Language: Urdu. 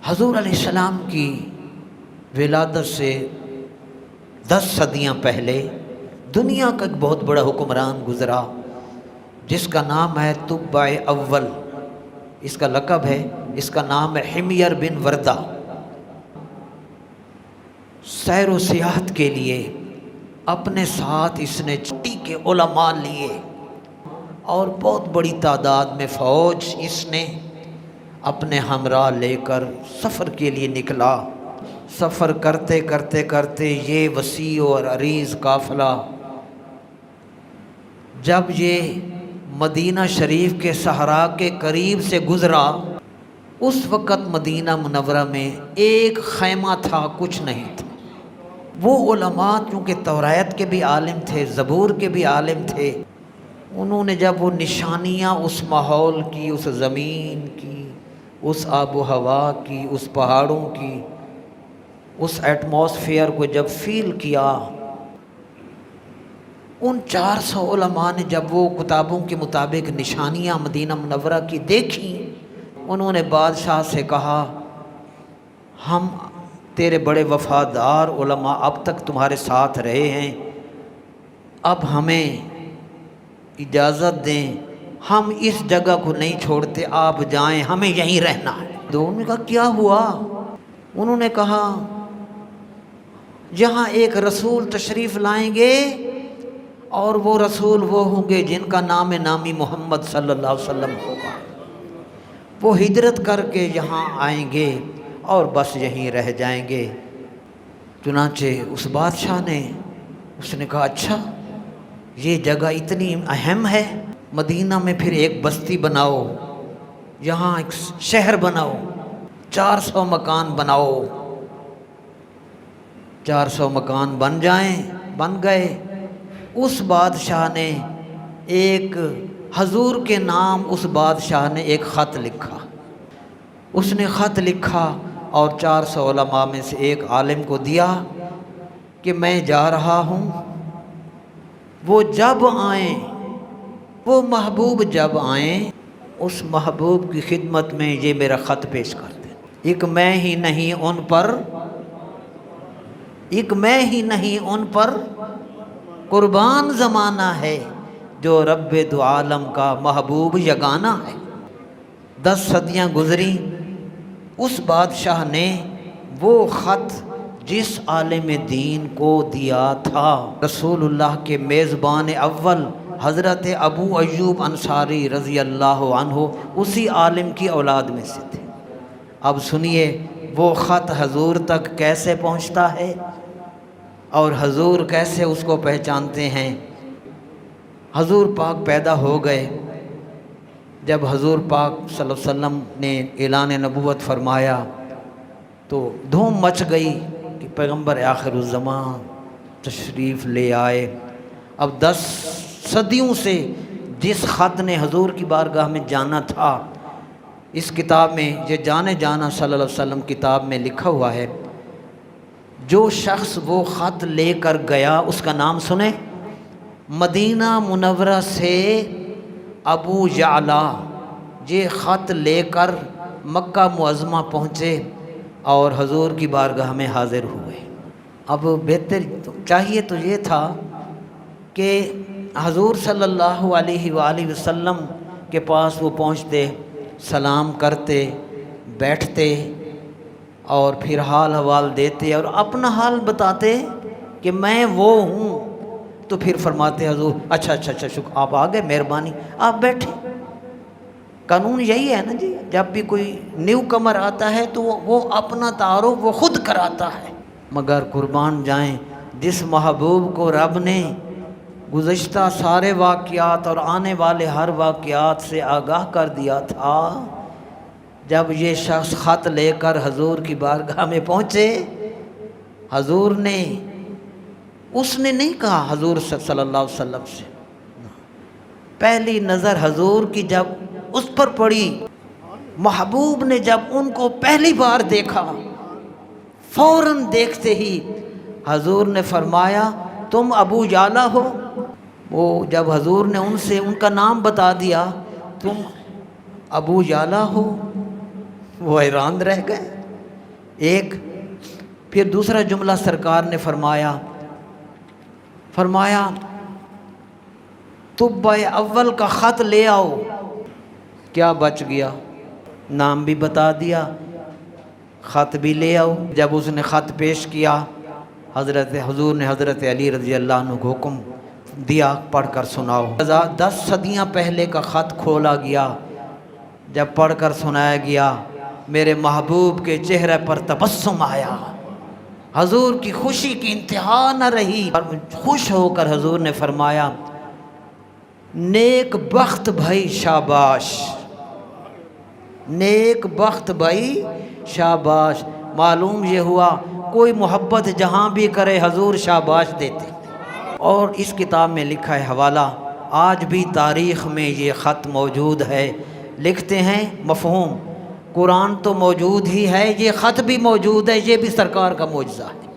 حضور علیہ السلام کی ولادت سے 10 صدیاں پہلے دنیا کا ایک بہت بڑا حکمران گزرا جس کا نام ہے تبع اول، اس کا لقب ہے، اس کا نام ہے حمیر بن وردہ۔ سیر و سیاحت کے لیے اپنے ساتھ اس نے چھٹی کے علماء لیے اور بہت بڑی تعداد میں فوج اس نے اپنے ہمراہ لے کر سفر کے لیے نکلا۔ سفر کرتے کرتے کرتے یہ وسیع اور عریض قافلہ جب یہ مدینہ شریف کے صحرا کے قریب سے گزرا، اس وقت مدینہ منورہ میں ایک خیمہ تھا، کچھ نہیں تھا۔ وہ علماء چونکہ توریت کے بھی عالم تھے، زبور کے بھی عالم تھے، انہوں نے جب وہ نشانیاں اس ماحول کی، اس زمین کی، اس آب و ہوا کی، اس پہاڑوں کی، اس ایٹماسفیئر کو جب فیل کیا، ان 400 علماء نے جب وہ کتابوں کے مطابق نشانیاں مدینہ منورہ کی دیکھیں، انہوں نے بادشاہ سے کہا ہم تیرے بڑے وفادار علماء اب تک تمہارے ساتھ رہے ہیں، اب ہمیں اجازت دیں، ہم اس جگہ کو نہیں چھوڑتے، آپ جائیں، ہمیں یہیں رہنا ہے۔ انہوں نے کہا کیا ہوا؟ انہوں نے کہا یہاں ایک رسول تشریف لائیں گے اور وہ رسول وہ ہوں گے جن کا نام نامی محمد صلی اللہ علیہ وسلم ہوگا، وہ ہجرت کر کے یہاں آئیں گے اور بس یہیں رہ جائیں گے۔ چنانچہ اس بادشاہ نے اس نے کہا اچھا یہ جگہ اتنی اہم ہے، مدینہ میں پھر ایک بستی بناؤ، یہاں ایک شہر بناؤ، 400 مکان بناؤ، 400 مکان بن جائیں، بن گئے۔ اس بادشاہ نے ایک حضور کے نام، اس بادشاہ نے ایک خط لکھا، اس نے خط لکھا اور 400 علماء میں سے ایک عالم کو دیا کہ میں جا رہا ہوں، وہ جب آئیں، وہ محبوب جب آئیں، اس محبوب کی خدمت میں یہ میرا خط پیش کر دیں۔ ایک میں ہی نہیں ان پر، ایک میں ہی نہیں ان پر قربان زمانہ ہے، جو رب دو عالم کا محبوب یگانہ ہے۔ 10 صدیاں گزری، اس بادشاہ نے وہ خط جس عالم دین کو دیا تھا، رسول اللہ کے میزبان اول حضرت ابو ایوب انصاری رضی اللہ عنہ، اسی عالم کی اولاد میں سے تھے۔ اب سنیے وہ خط حضور تک کیسے پہنچتا ہے اور حضور کیسے اس کو پہچانتے ہیں۔ حضور پاک پیدا ہو گئے، جب حضور پاک صلی اللہ علیہ وسلم نے اعلان نبوت فرمایا تو دھوم مچ گئی کہ پیغمبر آخر الزمان تشریف لے آئے۔ اب 10 صدیوں سے جس خط نے حضور کی بارگاہ میں جانا تھا، اس کتاب میں یہ جانے جانا صلی اللہ علیہ وسلم کتاب میں لکھا ہوا ہے، جو شخص وہ خط لے کر گیا اس کا نام سنیں، مدینہ منورہ سے ابو یعلا یہ خط لے کر مکہ معظمہ پہنچے اور حضور کی بارگاہ میں حاضر ہوئے۔ اب بہتر چاہیے تو یہ تھا کہ حضور صلی اللہ علیہ وآلہ وسلم کے پاس وہ پہنچتے، سلام کرتے، بیٹھتے اور پھر حال حوال دیتے اور اپنا حال بتاتے کہ میں وہ ہوں، تو پھر فرماتے حضور اچھا شکر آپ آ گئے، مہربانی، آپ بیٹھیں۔ قانون یہی ہے نا جی، جب بھی کوئی نیو کمر آتا ہے تو وہ اپنا تعارف وہ خود کراتا ہے۔ مگر قربان جائیں جس محبوب کو رب نے گزشتہ سارے واقعات اور آنے والے ہر واقعات سے آگاہ کر دیا تھا، جب یہ شخص خط لے کر حضور کی بارگاہ میں پہنچے، حضور نے اس نے نہیں کہا حضور صلی اللہ علیہ وسلم سے، پہلی نظر حضور کی جب اس پر پڑی، محبوب نے جب ان کو پہلی بار دیکھا، فوراً دیکھتے ہی حضور نے فرمایا تم ابو یعلا ہو؟ وہ جب حضور نے ان سے ان کا نام بتا دیا، تم ابو یعلا ہو، وہ حیران رہ گئے۔ ایک پھر دوسرا جملہ سرکار نے فرمایا طب اول کا خط لے آؤ. کیا بچ گیا؟ نام بھی بتا دیا، خط بھی لے آؤ. جب اس نے خط پیش کیا، حضور نے حضرت علی رضی اللہ عنہ کو حکم دیا پڑھ کر سناؤ. 10 صدیاں پہلے کا خط کھولا گیا. جب پڑھ کر سنایا گیا، میرے محبوب کے چہرے پر تبسم آیا، حضور کی خوشی کی انتہا نہ رہی. خوش ہو کر حضور نے فرمایا نیک بخت بھائی شاباش، نیک بخت بھائی شاباش. معلوم یہ ہوا کوئی محبت جہاں بھی کرے حضور شاباش دیتے. اور اس کتاب میں لکھا ہے حوالہ، آج بھی تاریخ میں یہ خط موجود ہے. لکھتے ہیں مفہوم قرآن تو موجود ہی ہے، یہ خط بھی موجود ہے، یہ بھی سرکار کا معجزہ ہے.